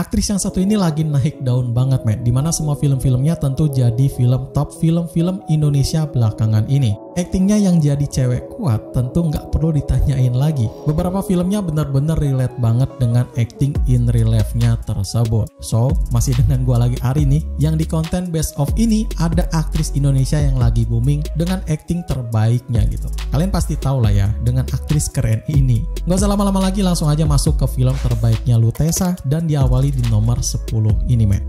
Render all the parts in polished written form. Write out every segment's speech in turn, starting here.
Aktris yang satu ini lagi naik daun banget men, dimana semua film-filmnya tentu jadi film top film-film Indonesia belakangan ini. Aktingnya yang jadi cewek kuat tentu nggak perlu ditanyain lagi. Beberapa filmnya benar-benar relate banget dengan acting in real life-nya tersebut. So, masih dengan gua lagi Ari nih, yang di konten best of ini ada aktris Indonesia yang lagi booming dengan acting terbaiknya gitu. Kalian pasti tahu lah ya dengan aktris keren ini. Gak usah lama-lama lagi, langsung aja masuk ke film terbaiknya Lutesa dan diawali di nomor 10 ini men.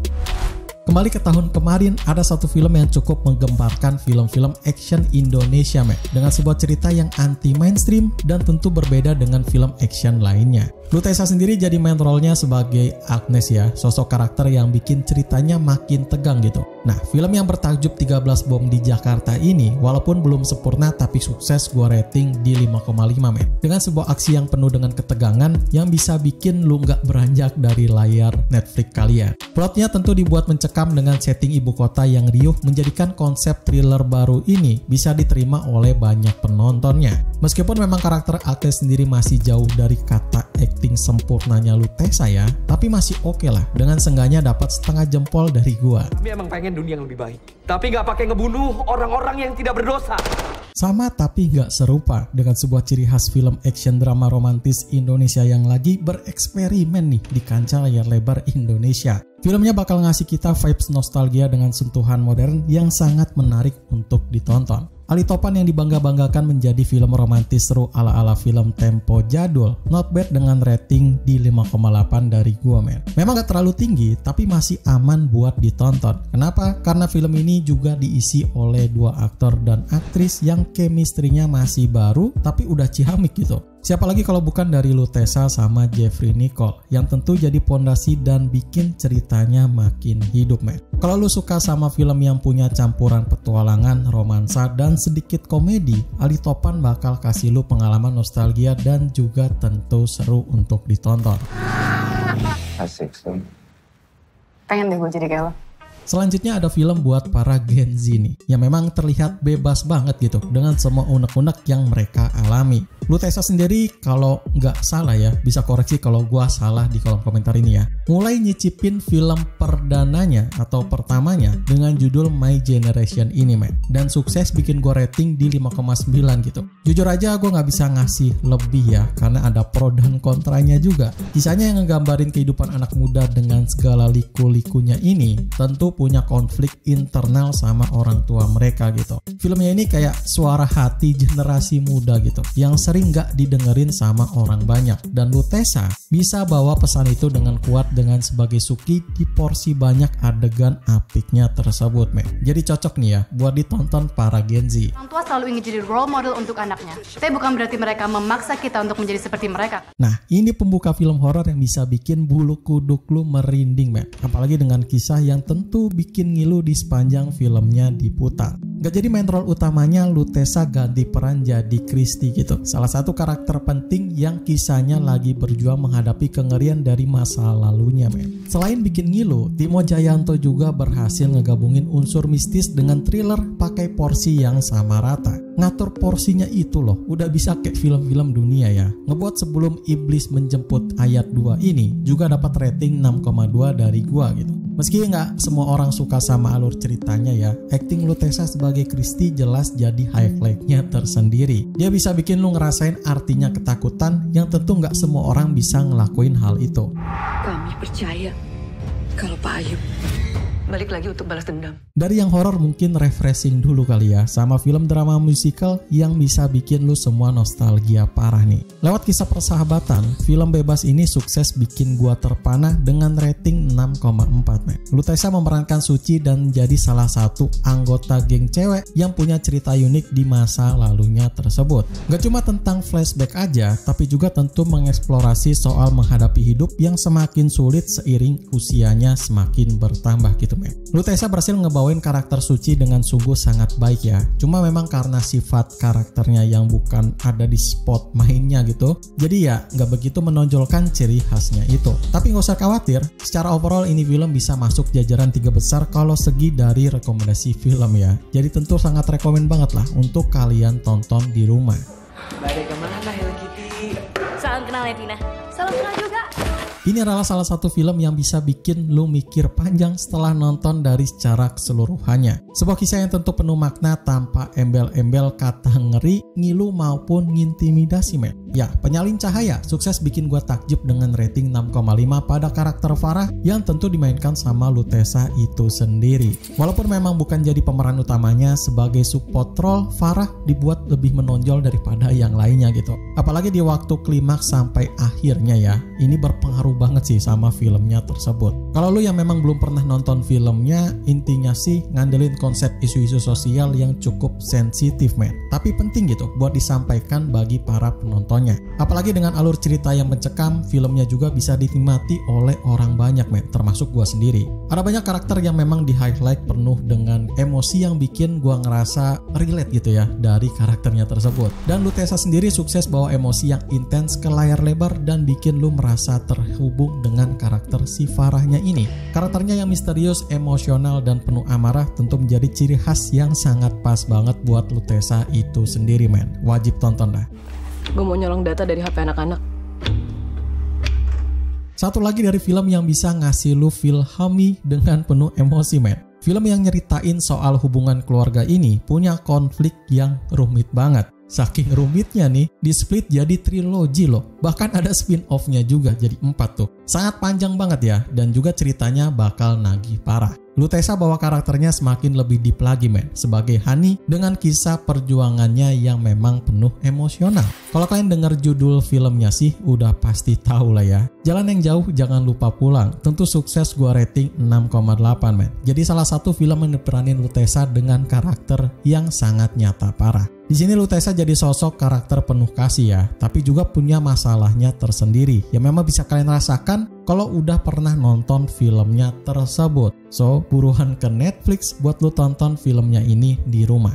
Kembali ke tahun kemarin, ada satu film yang cukup menggemparkan film-film action Indonesia men, dengan sebuah cerita yang anti mainstream dan tentu berbeda dengan film action lainnya. Lutesa sendiri jadi main role-nya sebagai Agnes ya, sosok karakter yang bikin ceritanya makin tegang gitu. Nah, film yang bertajuk 13 Bom di Jakarta ini walaupun belum sempurna tapi sukses, gua rating di 5,5 men. Dengan sebuah aksi yang penuh dengan ketegangan yang bisa bikin lu nggak beranjak dari layar Netflix kalian. Plotnya tentu dibuat mencekam dengan setting ibu kota yang riuh, menjadikan konsep thriller baru ini bisa diterima oleh banyak penontonnya. Meskipun memang karakter Agnes sendiri masih jauh dari kata acting sempurnanya Lutesa ya, tapi masih oke lah, dengan seenggaknya dapat setengah jempol dari gua. Kami emang pengen dunia yang lebih baik, tapi nggak pakai ngebunuh orang-orang yang tidak berdosa. Sama tapi nggak serupa dengan sebuah ciri khas film action drama romantis Indonesia yang lagi bereksperimen nih di kancah layar lebar Indonesia. Filmnya bakal ngasih kita vibes nostalgia dengan sentuhan modern yang sangat menarik untuk ditonton. Ali Topan yang dibangga-banggakan menjadi film romantis seru ala-ala film tempo jadul, not bad dengan rating di 5,8 dari gua men. Memang gak terlalu tinggi tapi masih aman buat ditonton. Kenapa? Karena film ini juga diisi oleh dua aktor dan aktris yang chemistry-nya masih baru tapi udah ciamik gitu. Siapa lagi kalau bukan dari Lutesa sama Jeffrey Nicole yang tentu jadi pondasi dan bikin ceritanya makin hidup men. Kalau lu suka sama film yang punya campuran petualangan, romansa, dan sedikit komedi, Ali Topan bakal kasih lu pengalaman nostalgia dan juga tentu seru untuk ditonton. Asik sih. Pengen deh gue jadi kayak lo. Selanjutnya ada film buat para Gen Z nih, yang memang terlihat bebas banget gitu dengan semua unek-unek yang mereka alami. Lutesa sendiri kalau nggak salah ya, bisa koreksi kalau gua salah di kolom komentar ini ya, mulai nyicipin film perdananya atau pertamanya dengan judul My Generation ini men, dan sukses bikin gua rating di 5,9 gitu. Jujur aja gua nggak bisa ngasih lebih ya, karena ada pro dan kontranya juga. Kisahnya yang ngegambarin kehidupan anak muda dengan segala liku-likunya ini tentu punya konflik internal sama orang tua mereka gitu. Filmnya ini kayak suara hati generasi muda gitu, yang sering gak didengerin sama orang banyak. Dan Lutesa bisa bawa pesan itu dengan kuat dengan sebagai Suki di porsi banyak adegan apiknya tersebut men. Jadi cocok nih ya buat ditonton para Gen Z. Orang tua selalu ingin jadi role model untuk anaknya, tapi bukan berarti mereka memaksa kita untuk menjadi seperti mereka. Nah, ini pembuka film horor yang bisa bikin bulu kuduk lu merinding men. Apalagi dengan kisah yang tentu bikin ngilu di sepanjang filmnya diputar. Gak jadi main role utamanya, Lutesa ganti peran jadi Kristi gitu, salah satu karakter penting yang kisahnya lagi berjuang menghadapi kengerian dari masa lalunya men. Selain bikin ngilu, Timo Jayanto juga berhasil ngegabungin unsur mistis dengan thriller pakai porsi yang sama rata. Ngatur porsinya itu loh, udah bisa kayak film-film dunia ya. Ngebuat Sebelum Iblis Menjemput ayat 2 ini juga dapat rating 6,2 dari gua gitu. Meski nggak semua orang suka sama alur ceritanya ya, acting Lutesa sebagai Kristi jelas jadi highlight-nya tersendiri. Dia bisa bikin lu ngerasain artinya ketakutan yang tentu nggak semua orang bisa ngelakuin hal itu. Kami percaya kalau Pak Ayub balik lagi untuk balas dendam. Dari yang horor mungkin refreshing dulu kali ya, sama film drama musical yang bisa bikin lu semua nostalgia parah nih. Lewat kisah persahabatan, film bebas ini sukses bikin gua terpanah dengan rating 6,4 men. Lutesa memerankan Suci dan jadi salah satu anggota geng cewek yang punya cerita unik di masa lalunya tersebut. Gak cuma tentang flashback aja, tapi juga tentu mengeksplorasi soal menghadapi hidup yang semakin sulit seiring usianya semakin bertambah gitu. Lutesa berhasil ngebawain karakter Suci dengan sungguh sangat baik ya. Cuma memang karena sifat karakternya yang bukan ada di spot mainnya gitu, jadi ya nggak begitu menonjolkan ciri khasnya itu. Tapi nggak usah khawatir, secara overall ini film bisa masuk jajaran 3 besar kalau segi dari rekomendasi film ya. Jadi tentu sangat rekomen banget lah untuk kalian tonton di rumah. Balik kemana Hello Kitty? Salam kenal ya Tina. Salam kenal juga. Ini adalah salah satu film yang bisa bikin lu mikir panjang setelah nonton dari secara keseluruhannya. Sebuah kisah yang tentu penuh makna tanpa embel-embel kata ngeri, ngilu maupun ngintimidasi men. Ya, Penyalin Cahaya sukses bikin gua takjub dengan rating 6,5 pada karakter Farah yang tentu dimainkan sama Lutesa itu sendiri. Walaupun memang bukan jadi pemeran utamanya, sebagai support role Farah dibuat lebih menonjol daripada yang lainnya gitu. Apalagi di waktu klimaks sampai akhirnya ya. Ini berpengaruh banget sih sama filmnya tersebut. Kalau lu yang memang belum pernah nonton filmnya, intinya sih ngandelin konsep isu-isu sosial yang cukup sensitif men. Tapi penting gitu buat disampaikan bagi para penontonnya. Apalagi dengan alur cerita yang mencekam, filmnya juga bisa dinikmati oleh orang banyak men, termasuk gua sendiri. Ada banyak karakter yang memang di-highlight penuh dengan emosi yang bikin gua ngerasa relate gitu ya dari karakternya tersebut. Dan Lutesa sendiri sukses bawa emosi yang intens ke layar lebar dan bikin lu merasa terhubung dengan karakter si Farahnya ini. Karakternya yang misterius, emosional, dan penuh amarah tentu menjadi ciri khas yang sangat pas banget buat Lutesa itu sendiri men. Wajib tonton dah. Gue mau nyolong data dari HP anak-anak. Satu lagi dari film yang bisa ngasih lu feel homey dengan penuh emosi men. Film yang nyeritain soal hubungan keluarga ini punya konflik yang rumit banget. Saking rumitnya nih, di split jadi trilogi loh. Bahkan ada spin-off-nya juga jadi 4 tuh. Sangat panjang banget ya, dan juga ceritanya bakal nagih parah. Lutesa bawa karakternya semakin lebih deep lagi men, sebagai Hani dengan kisah perjuangannya yang memang penuh emosional. Kalau kalian dengar judul filmnya sih, udah pasti tahu lah ya. Jalan yang jauh jangan lupa pulang. Tentu sukses gua rating 6,8 men. Jadi salah satu film yang diperanin Lutesa dengan karakter yang sangat nyata parah. Di sini Lutesa jadi sosok karakter penuh kasih ya, tapi juga punya masalahnya tersendiri yang memang bisa kalian rasakan kalau udah pernah nonton filmnya tersebut. So, buruan ke Netflix buat lu tonton filmnya ini di rumah.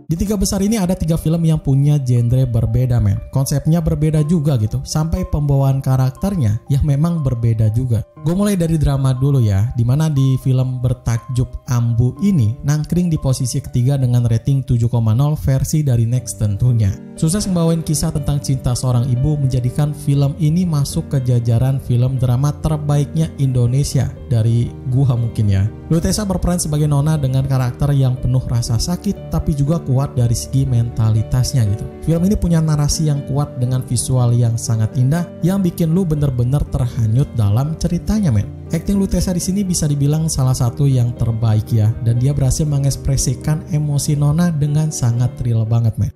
Di 3 besar ini ada 3 film yang punya genre berbeda men. Konsepnya berbeda juga gitu. Sampai pembawaan karakternya yang memang berbeda juga. Gue mulai dari drama dulu ya. Dimana di film bertajuk Ambu ini nangkring di posisi ketiga dengan rating 7,0 versi dari Next tentunya. Sukses membawain kisah tentang cinta seorang ibu menjadikan film ini masuk ke jajaran film drama terbaiknya Indonesia dari gua mungkin ya. Lutesa berperan sebagai Nona dengan karakter yang penuh rasa sakit tapi juga kuat dari segi mentalitasnya gitu. Film ini punya narasi yang kuat dengan visual yang sangat indah yang bikin lu bener-bener terhanyut dalam ceritanya men. Acting Lutesa di sini bisa dibilang salah satu yang terbaik ya, dan dia berhasil mengekspresikan emosi Nona dengan sangat real banget men.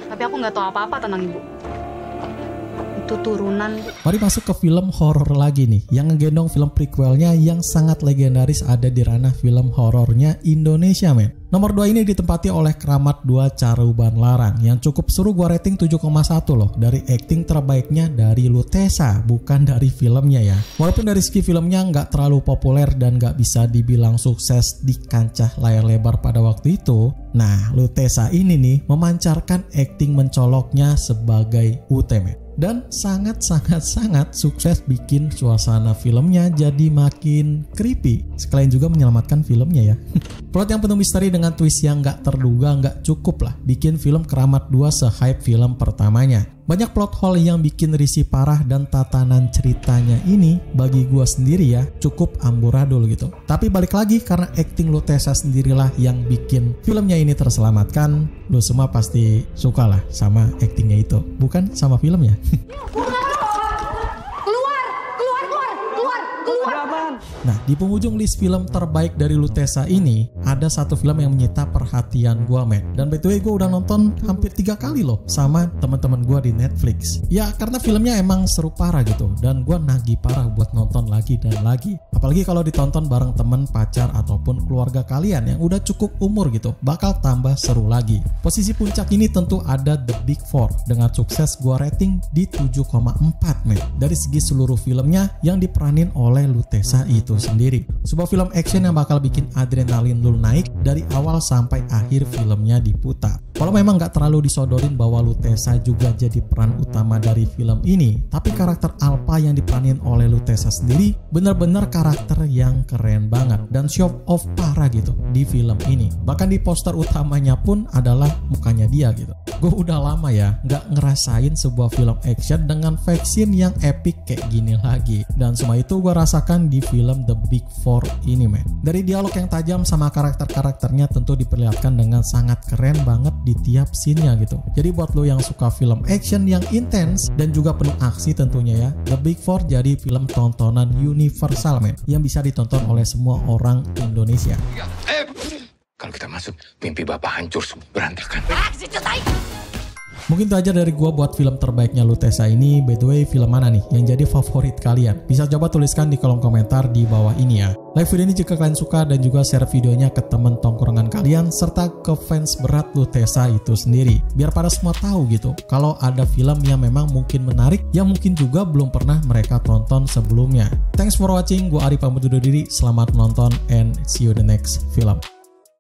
Tapi aku nggak tahu apa-apa tentang ibu. Itu turunan. Mari masuk ke film horor lagi nih, yang ngegendong film prequelnya yang sangat legendaris ada di ranah film horornya Indonesia men. Nomor 2 ini ditempati oleh Keramat 2 Caruban Larang yang cukup seru, gua rating 7,1 loh dari acting terbaiknya dari Lutesa, bukan dari filmnya ya. Walaupun dari segi filmnya nggak terlalu populer dan nggak bisa dibilang sukses di kancah layar lebar pada waktu itu, nah Lutesa ini nih memancarkan acting mencoloknya sebagai UTM. Dan sangat sukses bikin suasana filmnya jadi makin creepy. Sekalian juga menyelamatkan filmnya ya. Plot yang penuh misteri dengan twist yang gak terduga gak cukup lah bikin film Keramat 2 se-hype film pertamanya. Banyak plot hole yang bikin risih parah dan tatanan ceritanya ini bagi gua sendiri ya cukup amburadul gitu. Tapi balik lagi karena acting Lutesa sendirilah yang bikin filmnya ini terselamatkan. Lu semua pasti suka lah sama actingnya itu, bukan sama filmnya. Nah, di penghujung list film terbaik dari Lutesa ini ada satu film yang menyita perhatian gua men. Dan by the way gua udah nonton hampir 3 kali loh sama teman-teman gua di Netflix. Ya karena filmnya emang seru parah gitu, dan gua nagih parah buat nonton lagi dan lagi. Apalagi kalau ditonton bareng temen, pacar, ataupun keluarga kalian yang udah cukup umur gitu, bakal tambah seru lagi. Posisi puncak ini tentu ada The Big Four dengan sukses gua rating di 7,4 men. Dari segi seluruh filmnya yang diperanin oleh Lutesa itu sendiri. Sebuah film action yang bakal bikin adrenalin lu naik dari awal sampai akhir filmnya diputar. Kalau memang nggak terlalu disodorin bahwa Lutesa juga jadi peran utama dari film ini, tapi karakter Alpha yang diperanin oleh Lutesa sendiri bener-bener karakter yang keren banget dan show off parah gitu di film ini. Bahkan di poster utamanya pun adalah mukanya dia gitu. Gue udah lama ya nggak ngerasain sebuah film action dengan fight scene yang epic kayak gini lagi, dan semua itu gue rasakan di film The Big Four ini, men. Dari dialog yang tajam sama karakter-karakternya tentu diperlihatkan dengan sangat keren banget di tiap scene-nya gitu. Jadi buat lo yang suka film action yang intens dan juga penuh aksi tentunya ya, The Big Four jadi film tontonan universal, men, yang bisa ditonton oleh semua orang Indonesia. Kalau kita masuk, mimpi Bapak hancur semua, berantakan. Mungkin itu aja dari gua buat film terbaiknya Lutesa ini. By the way, film mana nih yang jadi favorit kalian? Bisa coba tuliskan di kolom komentar di bawah ini ya. Like video ini jika kalian suka dan juga share videonya ke teman tongkrongan kalian serta ke fans berat Lutesa itu sendiri. Biar pada semua tahu gitu kalau ada film yang memang mungkin menarik yang mungkin juga belum pernah mereka tonton sebelumnya. Thanks for watching. Gua Ari pamit undur diri. Selamat menonton and see you the next film.